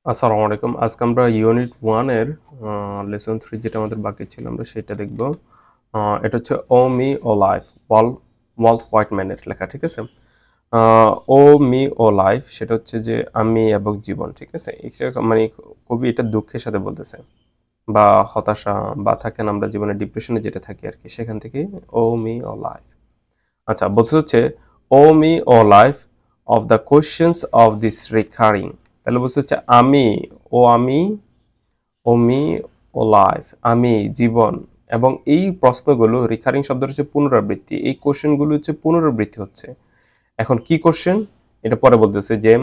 আসসালামু আলাইকুম। আজকে আমরা ইউনিট 1 এর লেসন 3 যেটা আমাদের বাকি ছিল আমরা সেটা দেখব। এটা হচ্ছে O me O life, Walt হোয়াইটম্যানের লেখা, ঠিক আছে? ও মি ও লাইফ সেটা হচ্ছে যে আমি এবং জীবন, ঠিক আছে? এটা মানে কবি এটা দুঃখের সাথে বলতেছে, বা হতাশা বা থাকেন আমরা জীবনে ডিপ্রেশনে যেটা থাকি আর কি, সেখান থেকে ও মি ও লাইফ। আচ্ছা, বলছে হচ্ছে O me O life of the questions of these recurring. তাহলে বলছে হচ্ছে আমি ও মি ও লাইফ, আমি জীবন এবং এই প্রশ্নগুলো রিকারিং শব্দ হচ্ছে পুনরাবৃত্তি, এই কোশ্চেনগুলো হচ্ছে পুনরাবৃত্তি হচ্ছে। এখন কি কোশ্চেন এটা পরে বলতেছে যে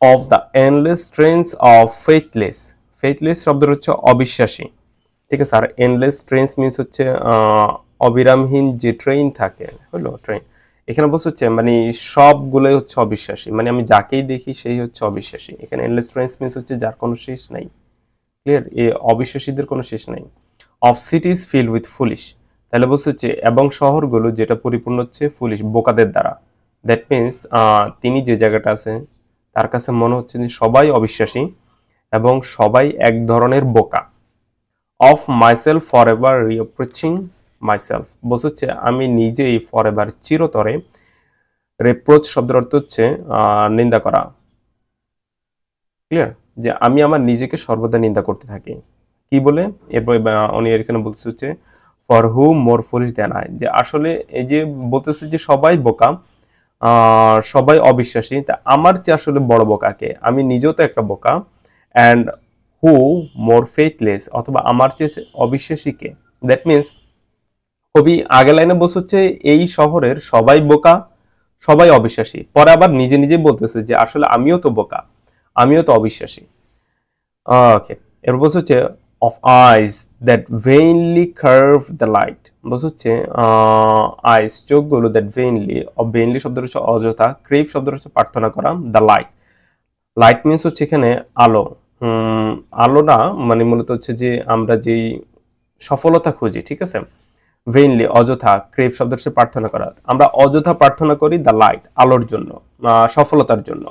of the endless trains of faithless. Faithless শব্দ হচ্ছে অবিশ্বাসী, ঠিক আছে? আর এন্ডলেস ট্রেন্স মিনস হচ্ছে অবিরামহীন যে ট্রেন থাকে, হলো ট্রেন। এখানে বলছে হচ্ছে মানে সবগুলোই হচ্ছে অবিশ্বাসী, মানে আমি যাকেই দেখি সেই হচ্ছে অবিশ্বাসী। এখানে এন্ডলেস ট্রেন্স মিনস হচ্ছে যার কোনো শেষ নাই, ক্লিয়ার? এ অবিশ্বাসীদের কোনো শেষ নাই। অফ সিটিজ ফিল উইথ ফুলিশ, তাহলে বলছে হচ্ছে এবং শহরগুলো যেটা পরিপূর্ণ হচ্ছে ফুলিশ, বোকাদের দ্বারা। দ্যাট মিনস তিনি যে জায়গাটা আছে তার কাছে মনে হচ্ছে যে সবাই অবিশ্বাসী এবং সবাই এক ধরনের বোকা। Of myself forever reproaching myself, বলছে হচ্ছে আমি নিজেই ফর এভার চিরতরে, রেপ্রোচ শব্দের অর্থ হচ্ছে নিন্দা করা, ক্লিয়ার? যে আমি আমার নিজেকে সর্বদা নিন্দা করতে থাকি। কি বলে এরপর উনি এখানে বলছে হচ্ছে for who more foolish than I, যে আসলে এই যে বলতেছে যে সবাই বোকা, সবাই অবিশ্বাসী, তা আমার চেয়ে আসলে বড় বোকাকে, আমি নিজেও তো একটা বোকা। অ্যান্ড হু মোর ফেথলেস, অথবা আমার চেয়ে অবিশ্বাসীকে। দ্যাট মিনস কবি আগে লাইনে বলছে হচ্ছে এই শহরের সবাই বোকা, সবাই অবিশ্বাসী, পরে আবার নিজে নিজে বলতেছে যে আসলে আমিও তো বোকা, আমিও তো অবিশ্বাসী। ওকে, এরপর বলছে হচ্ছে of eyes that vainly crave the light, বলছে হচ্ছে আইস চোখগুলো, দ্যাট ভেইনলি, ভেইনলি শব্দ হচ্ছে অযথা, ক্রেভ শব্দ হচ্ছে প্রার্থনা করা, দ্য লাইট। লাইট মিনস হচ্ছে এখানে আলো। আলো না, মানে মূলত হচ্ছে যে আমরা যেই সফলতা খুঁজি, ঠিক আছে? ভেইনলি অযথা, ক্রেভ শব্দ হচ্ছে প্রার্থনা করা, আমরা অযথা প্রার্থনা করি দ্য লাইট, আলোর জন্য, সফলতার জন্য।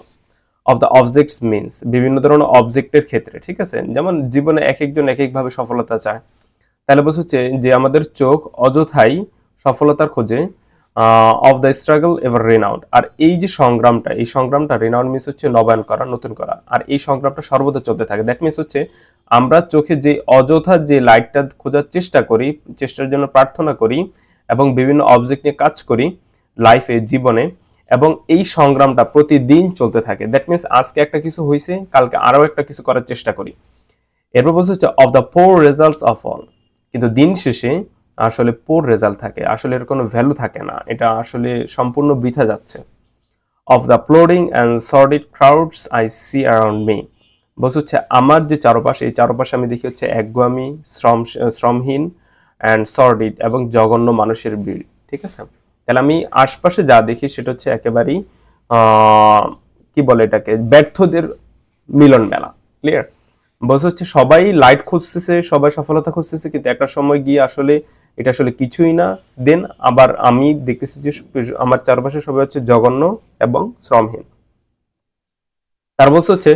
অফ দ্য অবজেক্টস মিনস বিভিন্ন ধরনের অবজেক্টের ক্ষেত্রে, ঠিক আছে? যেমন জীবনে এক একজন এক একভাবে সফলতা চায়, তাহলে বলছে হচ্ছে যে আমাদের চোখ অযথাই সফলতার খোঁজে। Of the struggle ever renowned, আর এই যে সংগ্রামটা, এই সংগ্রামটা, রেনাউন্ড মিনস হচ্ছে নবায়ন করা, নতুন করা, আর এই সংগ্রামটা সর্বদা চলতে থাকে। দ্যাট মিনস হচ্ছে আমরা চোখে যে অযথা যে লাইটটা খোঁজার চেষ্টা করি, চেষ্টার জন্য প্রার্থনা করি এবং বিভিন্ন অবজেক্ট নিয়ে কাজ করি লাইফে, জীবনে, এবং এই সংগ্রামটা প্রতিদিন চলতে থাকে। দ্যাট মিনস আজকে একটা কিছু হয়েছে, কালকে আরো একটা কিছু করার চেষ্টা করি। এরপর বলছে হচ্ছে of the poor results of all, কিন্তু দিন শেষে আসলে পোর রেজাল্ট থাকে, আসলে এর কোনো ভ্যালু থাকে না, এটা আসলে সম্পূর্ণ বৃথা যাচ্ছে। Of the plodding and sordid crowds I see around me, বলছে হচ্ছে আমার যে চারপাশে, এই চারপাশে আমি দেখি হচ্ছে একগুয়ামি, শ্রমহীন, অ্যান্ড সর্ডিড এবং জঘন্য মানুষের ভিড়, ঠিক আছে? তাহলে আমি আশপাশে যা দেখি সেটা হচ্ছে একেবারেই কি বলে এটাকে, ব্যর্থদের মিলন মেলা, ক্লিয়ার? বলছে হচ্ছে সবাই লাইট খুঁজতেছে, সবাই সফলতা খুঁজতেছে, কিন্তু একটা সময় গিয়ে আসলে এটা আসলে কিছুই না। দেন আবার আমি দেখতেছি যে আমার চারপাশে সবাই হচ্ছে জঘন্য এবং শ্রমহীন। তার বলছে হচ্ছে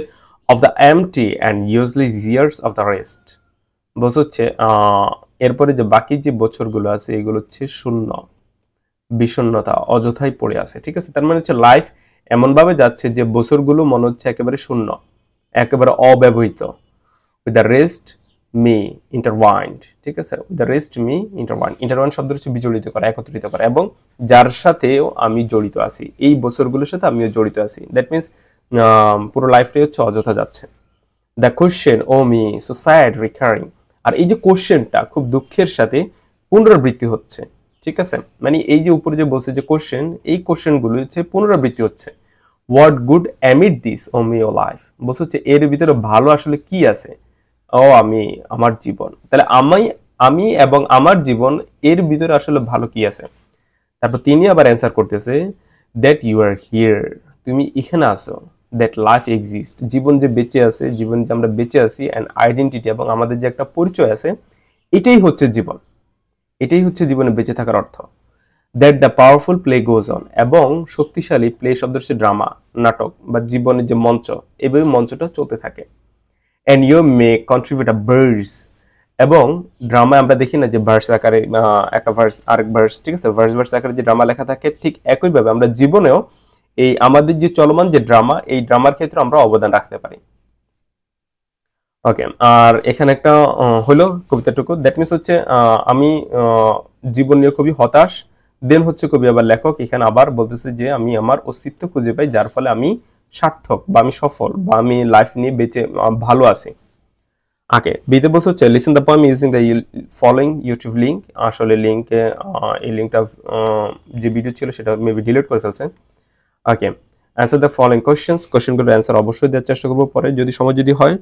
of the MT and useless years of the rest, বলছে হচ্ছে এরপরে যে বাকি যে বছরগুলো আছে এগুলো হচ্ছে শূন্য, বিষণ্ণতা, অযথাই পড়ে আছে, ঠিক আছে? তার মানে হচ্ছে লাইফ এমন ভাবে যাচ্ছে যে বছরগুলো মনে হচ্ছে একেবারে শূন্য, একেবারে অব্যবহৃত। উইথ দ্য রেস্ট মি ইন্টারওয়াইন্ড, ঠিক আছে? উইথ দ্য রেস্ট মি ইন্টারওয়াইন্ড, ইন্টারওয়াইন্ড শব্দ হচ্ছে বিজড়িত করা, একত্রিত করা, এবং যার সাথেও আমি জড়িত আছি, এই বছরগুলোর সাথে আমিও জড়িত আছি। দ্যাট মিনস পুরো লাইফটাই হচ্ছে অযথা যাচ্ছে। The question O me so sad recurring, আর এই যে কোশ্চেনটা খুব দুঃখের সাথে পুনরাবৃত্তি হচ্ছে, ঠিক আছে? মানে এই যে উপরে যে বলছে যে কোশ্চেন, এই কোশ্চেনগুলো হচ্ছে পুনরাবৃত্তি হচ্ছে। What good amid these O me O life, বলছে হচ্ছে এর ভিতরে ভালো আসলে কি আছে? ও আমি, আমার জীবন, তাহলে আমি এবং আমার জীবন, এর ভিতরে আসলে ভালো কি আছে? তারপর তিনি আবার অ্যান্সার করতেছে দ্যাট ইউ আর হিয়ার, তুমি এখানে আসো, দ্যাট লাইফ এক্সিস্ট, জীবন যে বেঁচে আছে, জীবন যে আমরা বেঁচে আছি, অ্যান্ড আইডেন্টিটি, এবং আমাদের যে একটা পরিচয় আছে, এটাই হচ্ছে জীবন, এটাই হচ্ছে জীবনে বেঁচে থাকার অর্থ। That the powerful play goes on, এবং শক্তিশালী প্লে শব্দ হচ্ছে ড্রামা, নাটক বা জীবনের যে মঞ্চ, এভাবে মঞ্চটা চলতে থাকে। And you may contribute a verse, এবং ড্রামায় আমরা দেখি না যে ভার্স আকারে একটা ভার্স আরেক ভার্স, ঠিক আছে, ভার্স ভার্স আকারে যে ড্রামা লেখা থাকে, ঠিক একইভাবে আমরা জীবনেও এই আমাদের যে চলমান যে ড্রামা, এই ড্রামার ক্ষেত্রে আমরা অবদান রাখতে পারি। ওকে, আর এখানে একটা হলো কবিতাটুকু, দ্যাট মিনস হচ্ছে আমি জীবন নিয়ে খুবই হতাশ, দেন হচ্ছে কবি আবার লেখক এখানে আবার বলতেছে যে আমি আমার অস্তিত্ব খুঁজে পাই, যার ফলে আমি সার্থক বা আমি সফল বা আমি লাইফ নিয়ে বেঁচে ভালো আছি। ওকে, বিতে বলছে হচ্ছে listen the poem using the following YouTube link. আসলে লিঙ্কে এই লিঙ্কটা যে ভিডিও ছিল সেটা মেবি ডিলিট করে ফেলছে। Okay, answer the following questions, কোশ্চেনগুলোর অ্যান্সার অবশ্যই দেওয়ার চেষ্টা করবো পরে যদি সময় যদি হয়।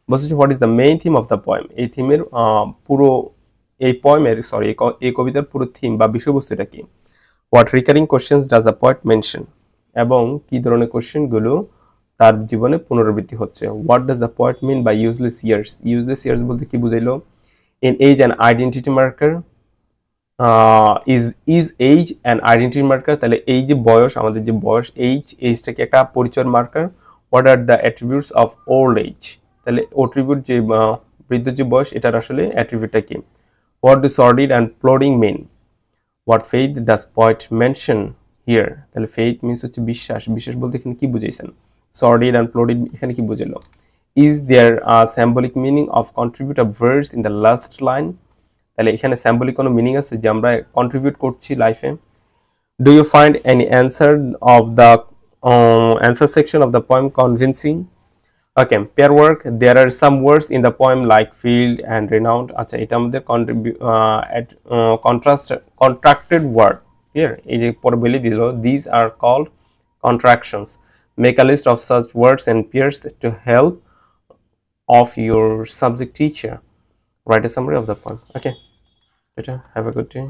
বলছে what is the main theme of the poem, এই থিমের পুরো এই পোয়েমের সরি এই কবিতার পুরো থিম বা বিষয়বস্তুটা কি। What recurring questions does the poet mention, এবং কি ধরনের কোশ্চেনগুলো তার জীবনে পুনরাবৃত্তি হচ্ছে। What does the poet mean by useless years, useless years বলতে কি বুঝাইলো। In age and identity marker, is age and identity marker, তাহলে এই যে বয়স, আমাদের যে বয়স, এইজটা কি একটা পরিচয়ের marker. What are the attributes of old age, তাহলে অ্যাট্রিবিউট যে বৃদ্ধ যে বয়স, এটার আসলে অ্যাট্রিবিউটটা কি। What do sordid and plodding mean, what faith does poet mention here, তাহলে ফেইথ মিনস হচ্ছে বিশ্বাস, বিশ্বাস বলতে এখানে কি বুঝাইছেন। সর্ডিড অ্যান্ড প্লোডিড এখানে কি বুঝাইলো। Is there a symbolic meaning of contribute a verse in the last line, তাহলে এখানে সিম্বলিক কোনো মিনিং আছে যে আমরা কন্ট্রিবিউট করছি লাইফে। Do you find any answer of the answer section of the poem convincing. Okay, pair work, there are some words in the poem like field and renowned. আচ্ছা, এটা আমাদের কন্ট্রাক্টেড ওয়ার্ড, ক্লিয়ার, এই যে পরে বলে দিল these are called contractions. Make a list of such words and pairs to help of your subject teacher. Write a summary of the poem. Okay, later. Have a good day.